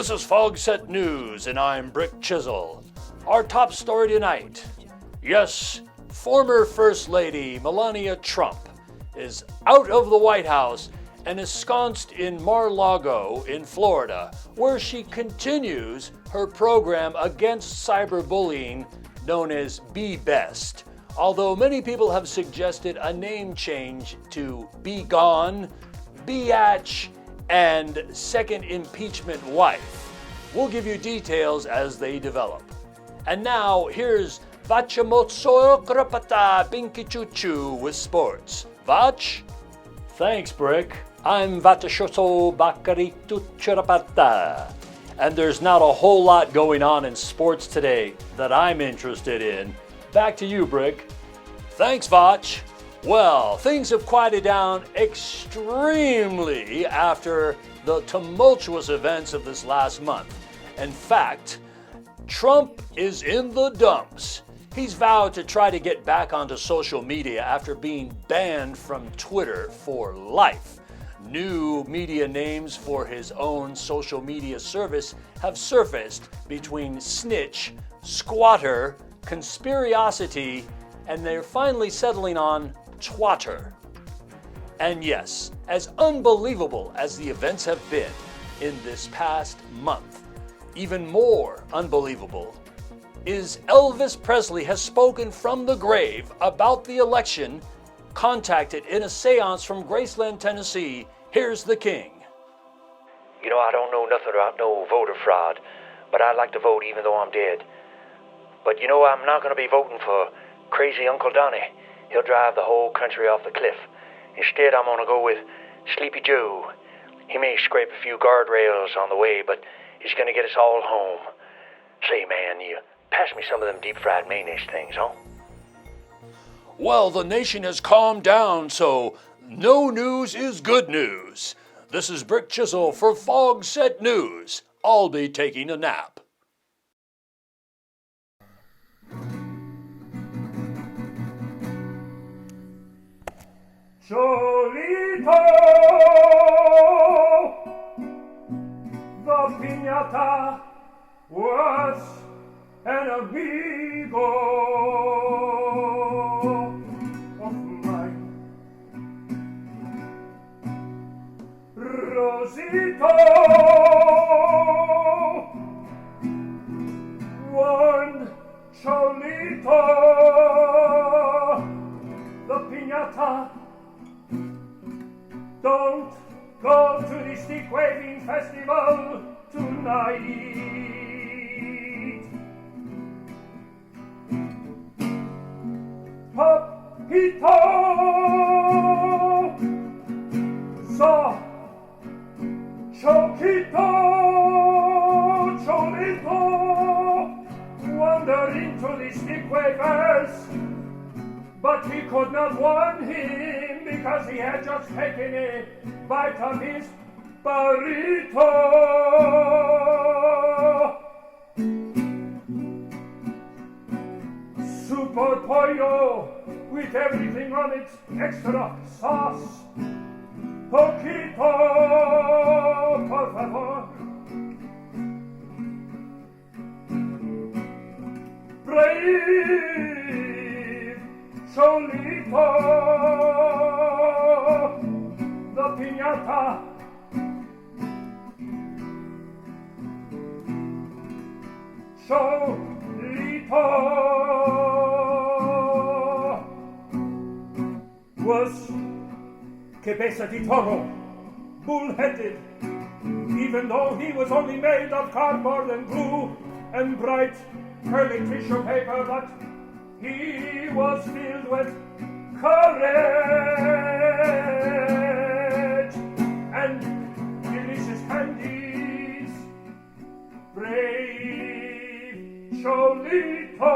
This is Fogset News, and I'm Brick Chisel. Our top story tonight. Yes, former First Lady Melania Trump is out of the White House and ensconced in Mar-a-Lago in Florida, where she continues her program against cyberbullying known as Be Best. Although many people have suggested a name change to Be Gone, Biatch, and Second Impeachment Wife. We'll give you details as they develop. And now, here's Vachimotso Krapata Binkichuchu with sports. Vach? Thanks, Brick. I'm Vatashoso Bakaritu Churapata. And there's not a whole lot going on in sports today that I'm interested in. Back to you, Brick. Thanks, Vach. Well, things have quieted down extremely after the tumultuous events of this last month. In fact, Trump is in the dumps. He's vowed to try to get back onto social media after being banned from Twitter for life. New media names for his own social media service have surfaced between snitch, squatter, conspiriosity, and they're finally settling on twatter. And yes, as unbelievable as the events have been in this past month, even more unbelievable is Elvis Presley has spoken from the grave about the election, contacted in a seance from Graceland, Tennessee. Here's the king. You know, I don't know nothing about no voter fraud, but I'd like to vote even though I'm dead. But you know, I'm not going to be voting for crazy Uncle Donnie. He'll drive the whole country off the cliff. Instead, I'm going to go with Sleepy Joe. He may scrape a few guardrails on the way, but he's going to get us all home. Say, man, you pass me some of them deep-fried mayonnaise things, huh? Well, the nation has calmed down, so no news is good news. This is Brick Chisel for Fogset News. I'll be taking a nap. Cholito, the piñata was an amigo of mine. Rosito, one Cholito, the piñata. Don't go to the stick-waving festival tonight. Papito saw Choquito, Cholito wander into the stick-wavers, but he could not warn him because he had just taken a bite of his burrito. Super pollo with everything on it, extra sauce. Poquito, por favor. Brave Cholito, the piñata. Cholito was cabeza de toro, bull-headed, even though he was only made of cardboard and glue and bright curly tissue paper, but he was filled with courage and delicious candies. Brave Cholito,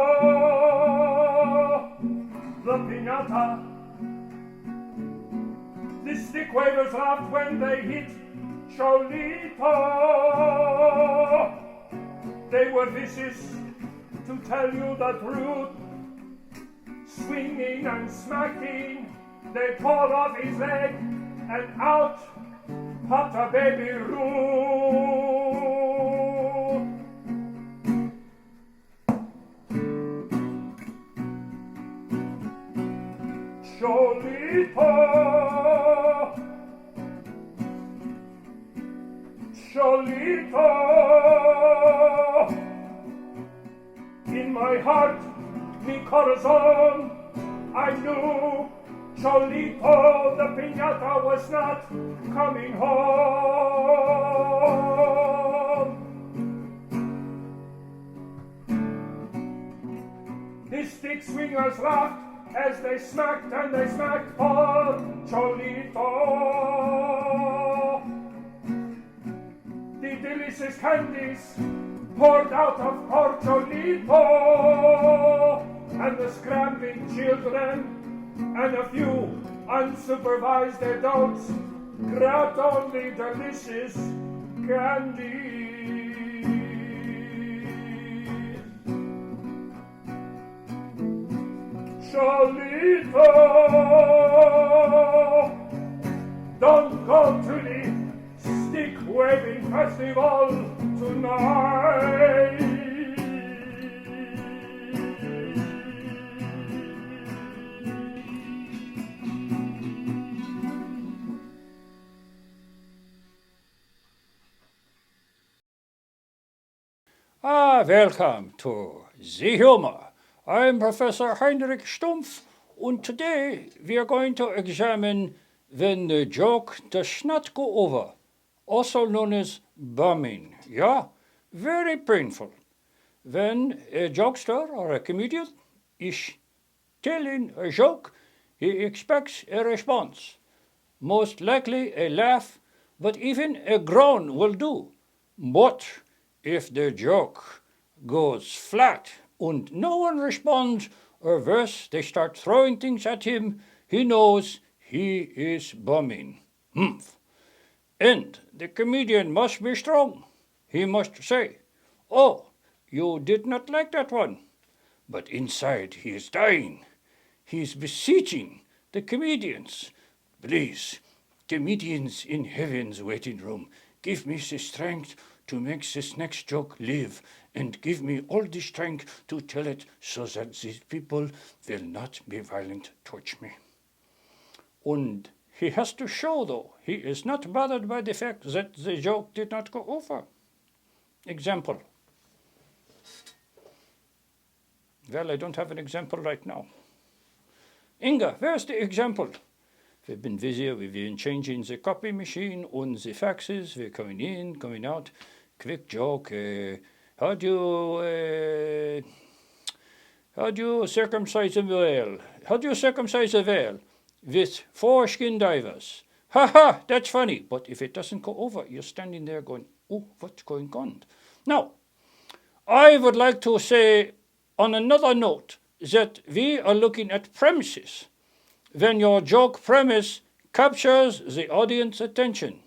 the piñata. The stick wavers laughed when they hit Cholito. They were vicious, to tell you the truth. Swinging and smacking, they pulled off his leg, and out popped a baby Ruth. Cholito, Cholito, in my heart, mi corazon, I knew Cholito, the piñata was not coming home. The stick swingers laughed as they smacked and they smacked for Cholito. The delicious candies poured out of poor Cholito, and the scrambling children and a few unsupervised adults grabbed only delicious candy. Cholito, don't go to the stick-waving festival tonight. Welcome to The Humor. I'm Professor Heinrich Stumpf, and today we are going to examine when the joke does not go over, also known as bombing. Yeah, very painful. When a jokester or a comedian is telling a joke, he expects a response. Most likely a laugh, but even a groan will do. But if the joke goes flat and no one responds, or worse, they start throwing things at him, he knows he is bombing. Humph. And the comedian must be strong. He must say, "Oh, you did not like that one." But inside he is dying. He is beseeching the comedians, "Please, comedians in heaven's waiting room, give me the strength to make this next joke live, and give me all the strength to tell it so that these people will not be violent towards me." And he has to show, though, he is not bothered by the fact that the joke did not go over. Example. Well, I don't have an example right now. Inga, where's the example? We've been busy, we've been changing the copy machine and the faxes, we're coming in, coming out. Quick joke, how do you circumcise a whale? How do you circumcise a whale? With 4 skin divers. Ha ha, that's funny. But if it doesn't go over, you're standing there going, "Oh, what's going on?" Now, I would like to say on another note that we are looking at premises. When your joke premise captures the audience attention.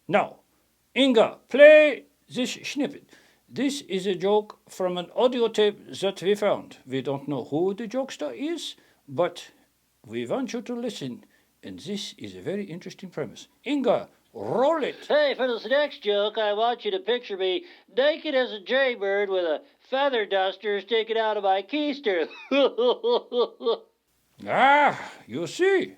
Now, Inga, play this snippet. This is a joke from an audio tape that we found. We don't know who the jokester is, but we want you to listen, and this is a very interesting premise. Inga, roll it. Hey, for this next joke, I want you to picture me naked as a jaybird with a feather duster sticking out of my keister. You see.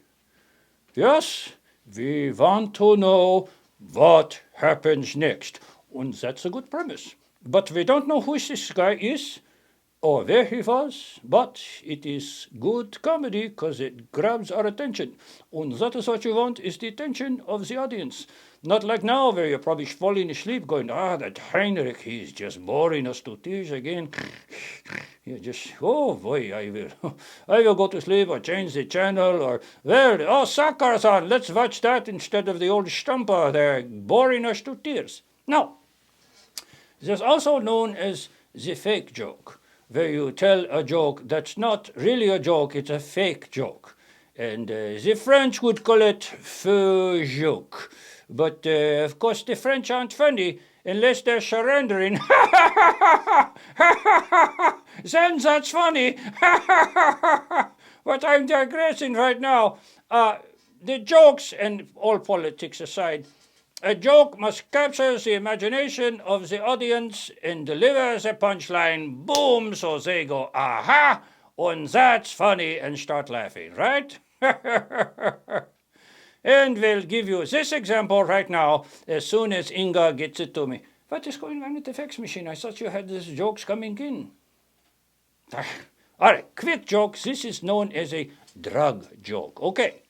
Yes, we want to know what happens next, and that's a good premise. But we don't know who this guy is or where he was, but it is good comedy because it grabs our attention. And that is what you want, is the attention of the audience. Not like now where you're probably falling asleep going, that Heinrich, he's just boring us to tears again. You just, oh boy, I will go to sleep or change the channel or, soccer's on, let's watch that instead of the old stumper there, boring us to tears. Now, there's also known as the fake joke, where you tell a joke that's not really a joke, it's a fake joke. And the French would call it faux joke. But, of course, the French aren't funny unless they're surrendering. Then that's funny. But I'm digressing right now. The jokes, and all politics aside, a joke must capture the imagination of the audience and deliver the punchline, boom, so they go, aha, and that's funny, and start laughing, right? And we'll give you this example right now as soon as Inga gets it to me. What is going on with the fax machine? I thought you had these jokes coming in. All right, quick joke. This is known as a drug joke. Okay.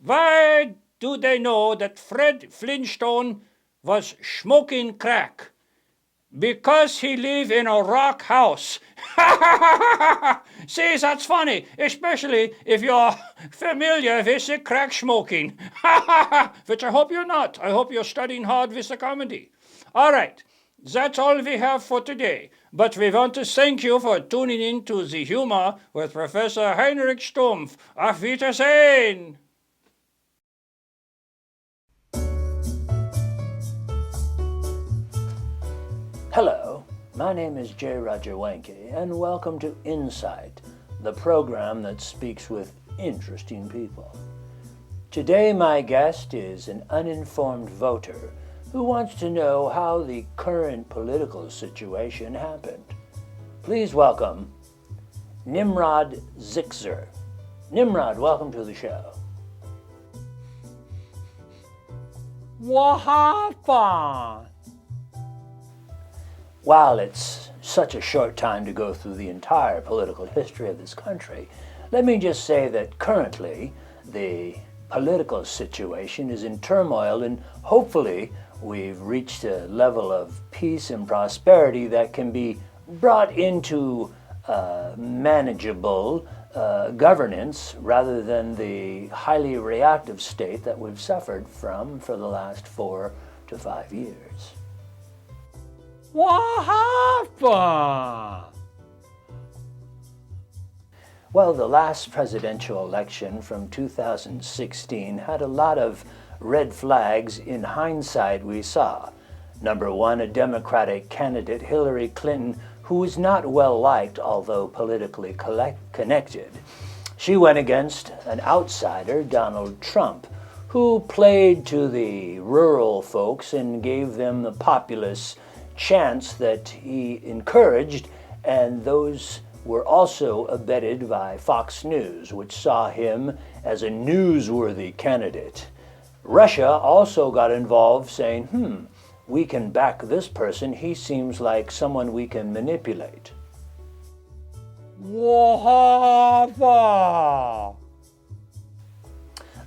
Why do they know that Fred Flintstone was smoking crack? Because he lived in a rock house. See, that's funny, especially if you're familiar with the crack smoking. Which I hope you're not. I hope you're studying hard with the comedy. All right, that's all we have for today. But we want to thank you for tuning in to The Humor with Professor Heinrich Stumpf. Auf Wiedersehen! Hello, my name is J. Roger Wanke, and welcome to Insight, the program that speaks with interesting people. Today my guest is an uninformed voter who wants to know how the current political situation happened. Please welcome Nimrod Zixer. Nimrod, welcome to the show. What happened? While it's such a short time to go through the entire political history of this country, let me just say that currently the political situation is in turmoil, and hopefully we've reached a level of peace and prosperity that can be brought into manageable governance rather than the highly reactive state that we've suffered from for the last 4 to 5 years. What happened? Well, the last presidential election from 2016 had a lot of red flags in hindsight we saw. Number one, a Democratic candidate, Hillary Clinton, who was not well liked, although politically connected. She went against an outsider, Donald Trump, who played to the rural folks and gave them the populist chants that he encouraged, and those were also abetted by Fox News, which saw him as a newsworthy candidate. Russia also got involved, saying, we can back this person. He seems like someone we can manipulate. What happened?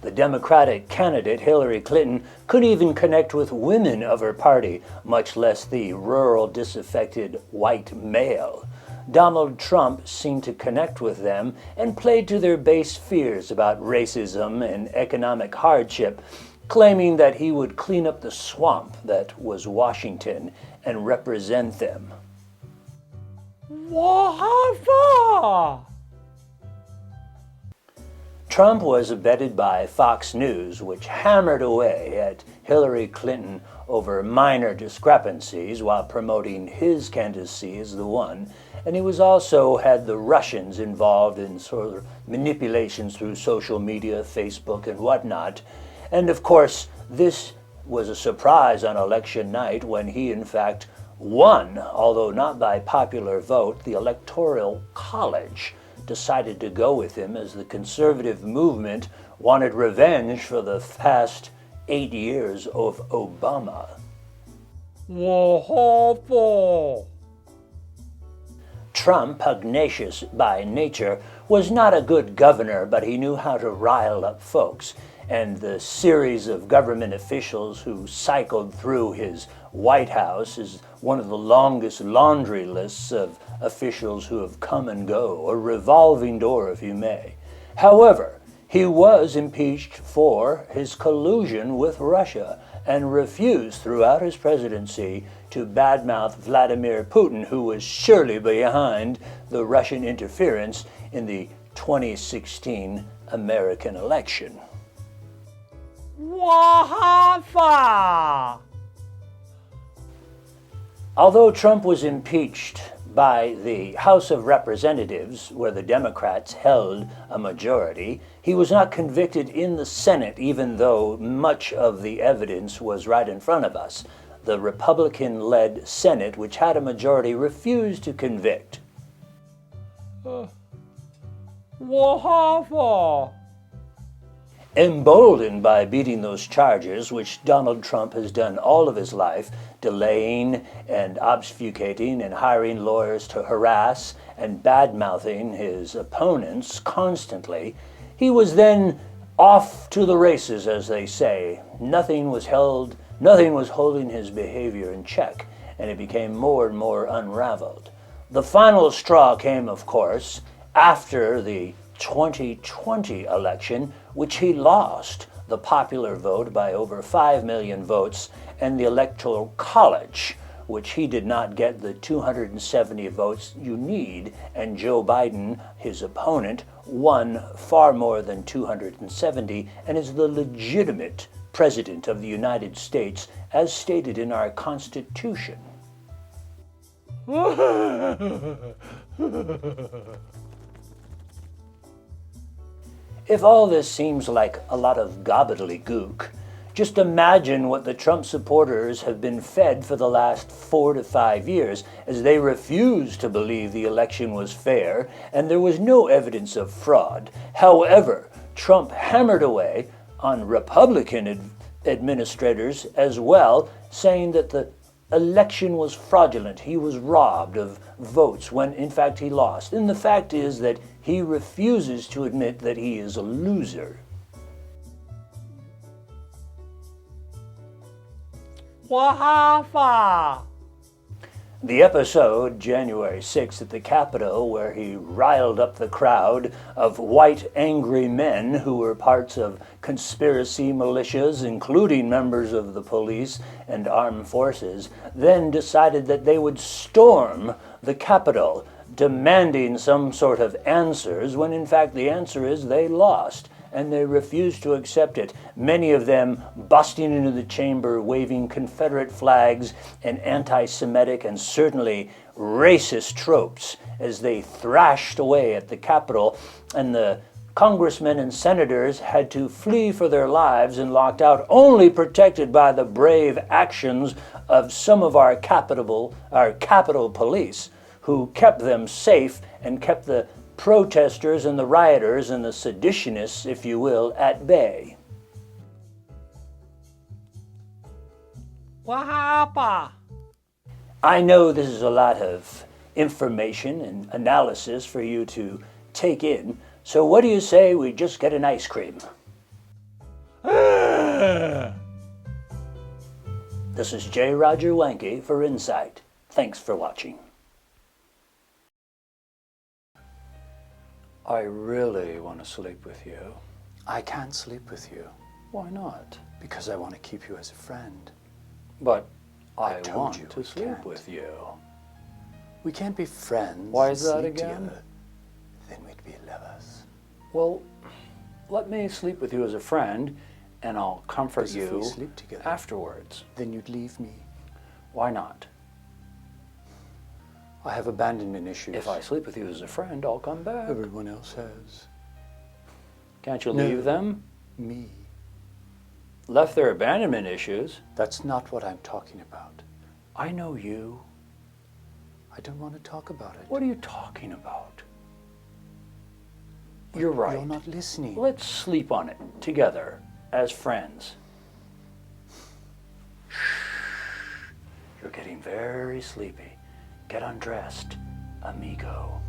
The Democratic candidate, Hillary Clinton, couldn't even connect with women of her party, much less the rural, disaffected white male. Donald Trump seemed to connect with them and played to their base fears about racism and economic hardship, claiming that he would clean up the swamp that was Washington and represent them. What happened? Trump was abetted by Fox News, which hammered away at Hillary Clinton over minor discrepancies while promoting his candidacy as the one. And he was also had the Russians involved in sort of manipulations through social media, Facebook and whatnot. And of course, this was a surprise on election night when he in fact won, although not by popular vote. The Electoral College decided to go with him as the conservative movement wanted revenge for the past 8 years of Obama. What happened? Trump, pugnacious by nature, was not a good governor, but he knew how to rile up folks. And the series of government officials who cycled through his White House is one of the longest laundry lists of officials who have come and go, a revolving door, if you may. However, he was impeached for his collusion with Russia and refused throughout his presidency to badmouth Vladimir Putin, who was surely behind the Russian interference in the 2016 American election. What happened? Although Trump was impeached by the House of Representatives, where the Democrats held a majority, he was not convicted in the Senate, even though much of the evidence was right in front of us. The Republican-led Senate, which had a majority, refused to convict. What happened? Emboldened by beating those charges, which Donald Trump has done all of his life, delaying and obfuscating and hiring lawyers to harass and bad-mouthing his opponents constantly, he was then off to the races, as they say. Nothing was holding his behavior in check, and it became more and more unraveled. The final straw came, of course, after the 2020 election, which he lost the popular vote by over 5 million votes, and the Electoral College, which he did not get the 270 votes you need, and Joe Biden, his opponent, won far more than 270 and is the legitimate President of the United States as stated in our Constitution. If all this seems like a lot of gobbledygook, just imagine what the Trump supporters have been fed for the last 4 to 5 years as they refuse to believe the election was fair and there was no evidence of fraud. However, Trump hammered away on Republican administrators as well, saying that the election was fraudulent. He was robbed of votes when in fact he lost. And the fact is that he refuses to admit that he is a loser. Wahafa! The episode, January 6th at the Capitol, where he riled up the crowd of white angry men who were parts of conspiracy militias, including members of the police and armed forces, then decided that they would storm the Capitol, demanding some sort of answers, when in fact the answer is they lost. And they refused to accept it, many of them busting into the chamber, waving Confederate flags and anti-Semitic and certainly racist tropes as they thrashed away at the Capitol, and the congressmen and senators had to flee for their lives and locked out, only protected by the brave actions of some of our Capitol police, who kept them safe and kept the protesters and the rioters and the seditionists, if you will, at bay. Wahapa! I know this is a lot of information and analysis for you to take in, so what do you say we just get an ice cream? This is J. Roger Wanke for Insight. Thanks for watching. I really want to sleep with you. I can't sleep with you. Why not? Because I want to keep you as a friend. But I told want you to we sleep can't. with you. We can't be friends. Why and is that sleep again? Together. Then we'd be lovers. Well, let me sleep with you as a friend, and I'll comfort Because if you we sleep together, afterwards. then you'd leave me. Why not? I have abandonment issues. If I sleep with you as a friend, I'll come back. Everyone else has. Can't you No. leave them? Me. Left their abandonment issues. That's not what I'm talking about. I know you. I don't want to talk about it. What are you talking about? You're right. You're not listening. Let's sleep on it together as friends. Shh. You're getting very sleepy. Get undressed, amigo.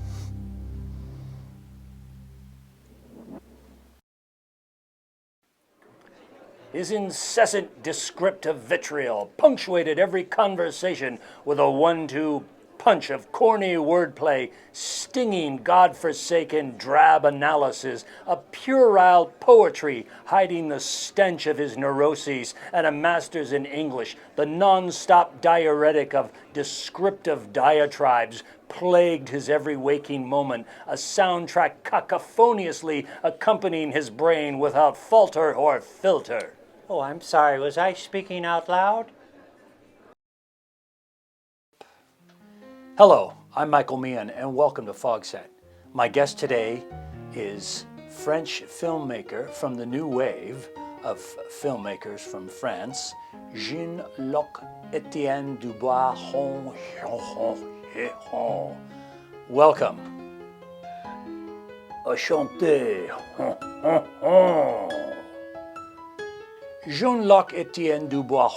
His incessant descriptive vitriol punctuated every conversation with a 1-2 punch of corny wordplay, stinging, godforsaken, drab analysis, a puerile poetry hiding the stench of his neuroses, and a master's in English, the non-stop diuretic of descriptive diatribes plagued his every waking moment, a soundtrack cacophoniously accompanying his brain without falter or filter. Oh, I'm sorry. Was I speaking out loud? Hello, I'm Michael Meehan, and welcome to Fogset. My guest today is French filmmaker from the new wave of filmmakers from France, Jean-Luc Etienne Dubois. Welcome. Enchanté. Jean-Luc Etienne Dubois,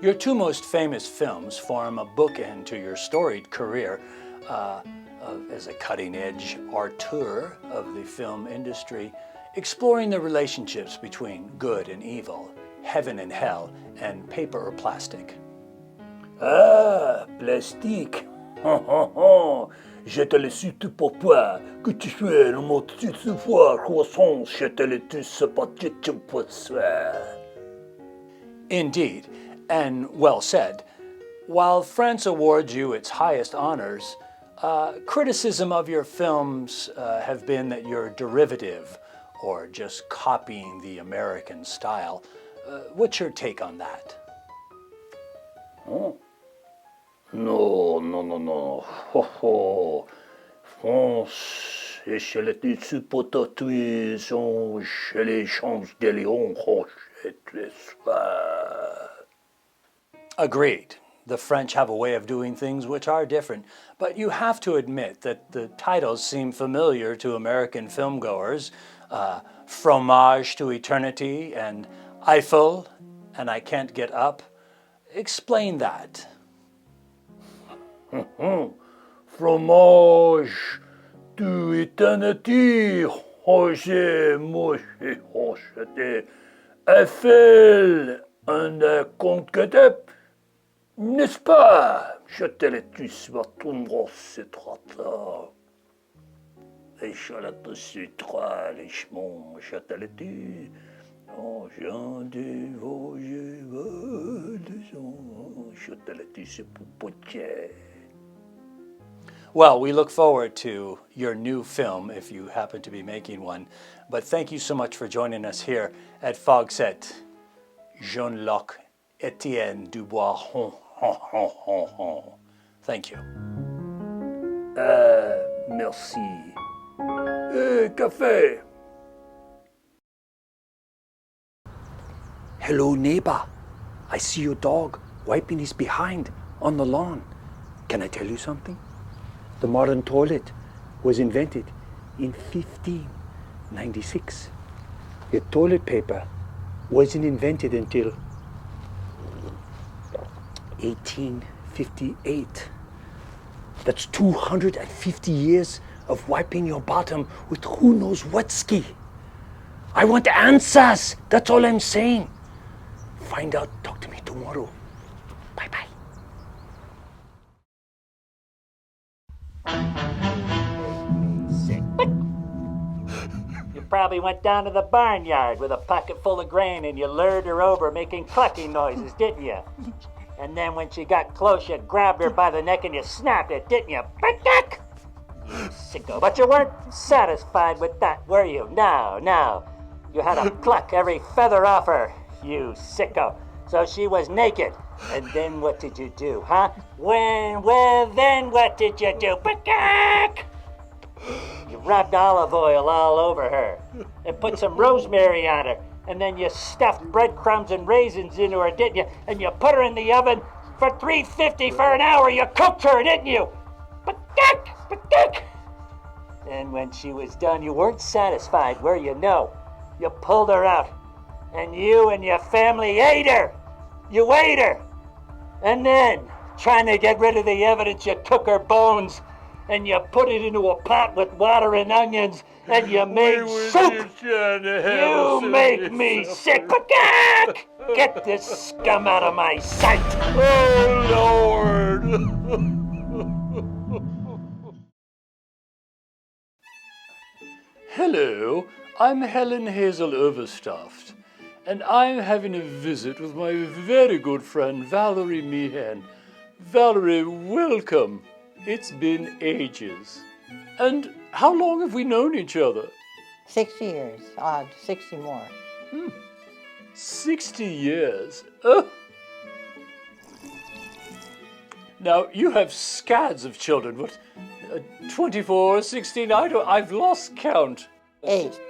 your two most famous films form a bookend to your storied career as a cutting-edge auteur of the film industry, exploring the relationships between good and evil, heaven and hell, and paper or plastic. Ah, plastique. Je te le suis tout pour toi, que tu sois le mot tu te vois, croissant, je te le tu ce pas tu pour soi. Indeed, and well said. While France awards you its highest honors, criticism of your films have been that you're derivative or just copying the American style. What's your take on that? Huh? No. Ho ho. France, et je le dis tu pour toi, tu es je les change de Léon, Agreed. The French have a way of doing things which are different, but you have to admit that the titles seem familiar to American filmgoers. Fromage to Eternity and Eiffel and I Can't Get Up. Explain that. Fromage to Eternity, Roger, Moshe, Rochete, Eiffel, and Compte Ketep. N'est-ce pas? Je te le dis sur ton brosse trottoir. Les chalates sutra, les chemins, je te le dis. Oh, j'en dévoge, je te le dis, c'est pour potier. Well, we look forward to your new film if you happen to be making one. But thank you so much for joining us here at Fogset. Jean-Luc Etienne Dubois. Thank you. Merci. Café. Hello, neighbor. I see your dog wiping his behind on the lawn. Can I tell you something? The modern toilet was invented in 1596. Your toilet paper wasn't invented until 1858. That's 250 years of wiping your bottom with who knows what ski. I want answers. That's all I'm saying. Find out. Talk to me tomorrow. Bye-bye. You probably went down to the barnyard with a pocket full of grain and you lured her over making clucking noises, didn't you? And then when she got close, you grabbed her by the neck and you snapped it, didn't you? Back! You sicko. But you weren't satisfied with that, were you? No. You had to pluck every feather off her, you sicko. So she was naked. And then what did you do, huh? Then what did you do? Back! You rubbed olive oil all over her and put some rosemary on her. And then you stuffed breadcrumbs and raisins into her, didn't you? And you put her in the oven for $3.50 for an hour. You cooked her, didn't you? But and when she was done, you weren't satisfied, were you? No. You pulled her out. And you and your family ate her. You ate her. And then, trying to get rid of the evidence, you took her bones and you put it into a pot with water and onions, and you made soup. You make me sick. Get this scum out of my sight. Oh, Lord. Hello, I'm Helen Hazel Overstuffed, and I'm having a visit with my very good friend Valerie Meehan. Valerie, welcome. It's been ages. And how long have we known each other? 60 years, odd, 60 more. 60 years? Oh. Now, you have scads of children. What, 24, 16, I've lost count. 8.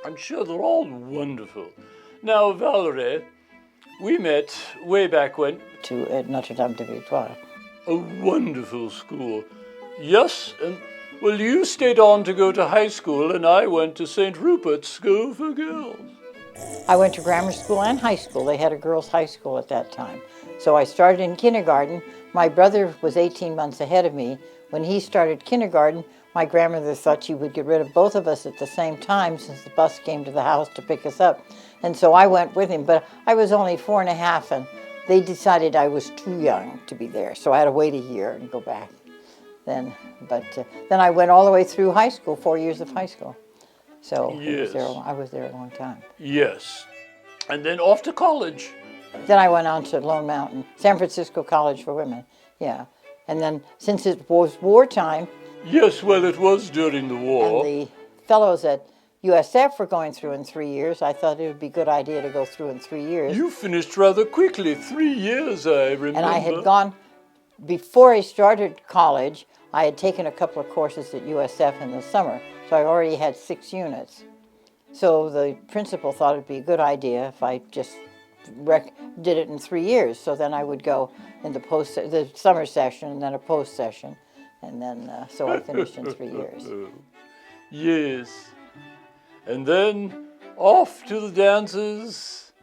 I'm sure they're all wonderful. Now, Valerie, we met way back when. At Notre Dame de Victoire. A wonderful school. Yes, and Well, you stayed on to go to high school, and I went to St. Rupert's School for Girls. I went to grammar school and high school. They had a girls' high school at that time. So I started in kindergarten. My brother was 18 months ahead of me. When he started kindergarten, my grandmother thought she would get rid of both of us at the same time since the bus came to the house to pick us up. And so I went with him, but I was only 4 and a half, and they decided I was too young to be there. So I had to wait a year and go back then. But then I went all the way through high school, 4 years of high school. So Yes. I was there a long time. Yes. And then off to college. Then I went on to Lone Mountain, San Francisco College for Women, yeah. And then since it was wartime, Yes, well, it was during the war. and the fellows at USF were going through in 3 years, I thought it would be a good idea to go through in 3 years. You finished rather quickly, 3 years, I remember. And I had gone, before I started college, I had taken a couple of courses at USF in the summer, so I already had 6 units. So the principal thought it'd be a good idea if I just did it in 3 years. So then I would go in the summer session and then a post session, and then so I finished in 3 years. Yes. And then off to the dances.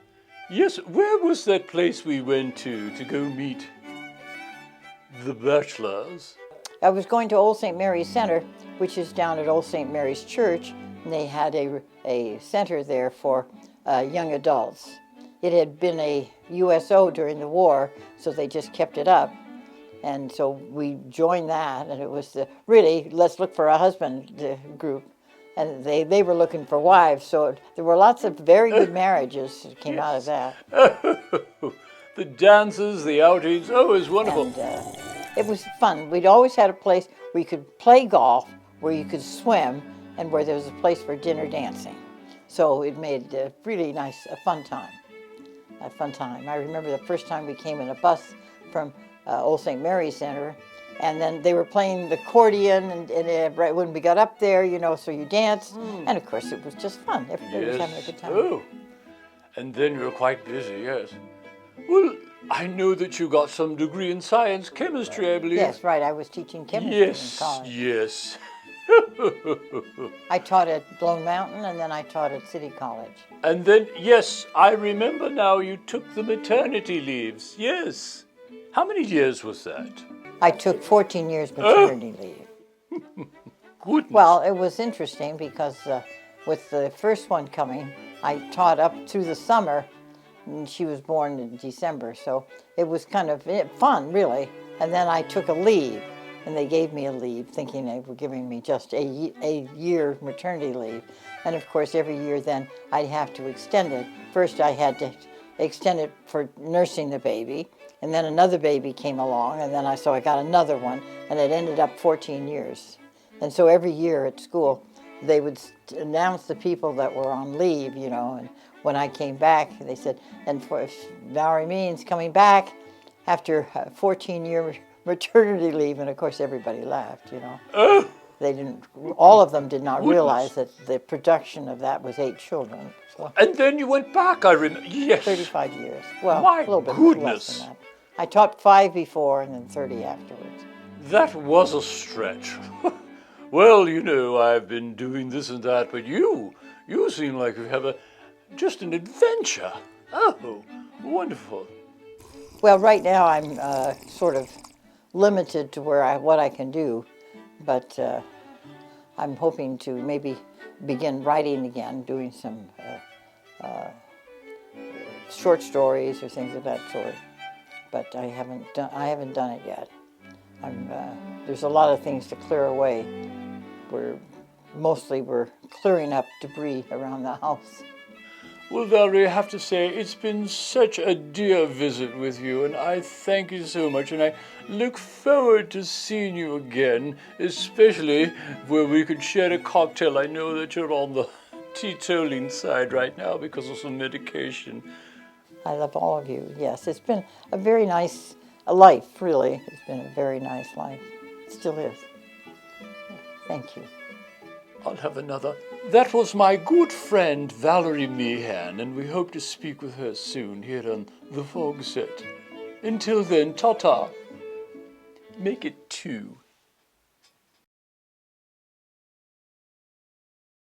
Yes, where was that place we went to go meet the bachelors? I was going to Old St. Mary's Center, which is down at Old St. Mary's Church, and they had a center there for young adults. It had been a USO during the war, so they just kept it up. And so we joined that, and it was the really, let's look for a husband group. And they were looking for wives, so there were lots of very good marriages that came out of that. The dances, the outings, oh, it was wonderful. And it was fun. We'd always had a place where you could play golf, where you could swim, and where there was a place for dinner dancing. So it made a really nice, a fun time. I remember the first time we came in a bus from Old St. Mary's Center, and then they were playing the accordion, and right when we got up there, you know, so you danced, and of course it was just fun. Everybody was having a good time. Oh, and then you were quite busy, yes. Well, I know that you got some degree in science, chemistry, I believe. Yes, right. I was teaching chemistry in college. Yes. I taught at Lone Mountain, and then I taught at City College. And then, yes, I remember now you took the maternity leaves. Yes. How many years was that? I took 14 years maternity leave. Goodness. Well, it was interesting because with the first one coming, I taught up through the summer, and she was born in December, so it was kind of fun, really. And then I took a leave, and they gave me a leave, thinking they were giving me just a year maternity leave. And of course, every year then I'd have to extend it. First, I had to extend it for nursing the baby, and then another baby came along, and then I got another one, and it ended up 14 years. And so every year at school, they would announce the people that were on leave, you know, and when I came back, they said, and for Valerie Meehan's coming back after a 14-year maternity leave, and of course everybody laughed, you know. They didn't, all of them did not realize that the production of that was 8 children. So and then you went back, I remember, yes. 35 years. Well, My a little bit goodness. less than that. I taught 5 before and then 30 afterwards. That was a stretch. Well, you know, I've been doing this and that, but you seem like you have just an adventure. Oh, wonderful. Well, right now I'm sort of limited to what I can do, but I'm hoping to maybe begin writing again, doing some short stories or things of that sort. But I haven't done it yet. There's a lot of things to clear away. We're clearing up debris around the house. Well, Valerie, I have to say, it's been such a dear visit with you, and I thank you so much, and I look forward to seeing you again, especially where we could share a cocktail. I know that you're on the teetotaling side right now because of some medication. I love all of you, yes. It's been a very nice life, really. It's been a very nice life. It still is. Thank you. I'll have another. That was my good friend Valerie Meehan, and we hope to speak with her soon here on the Fogset. Until then, ta-ta. Make it 2.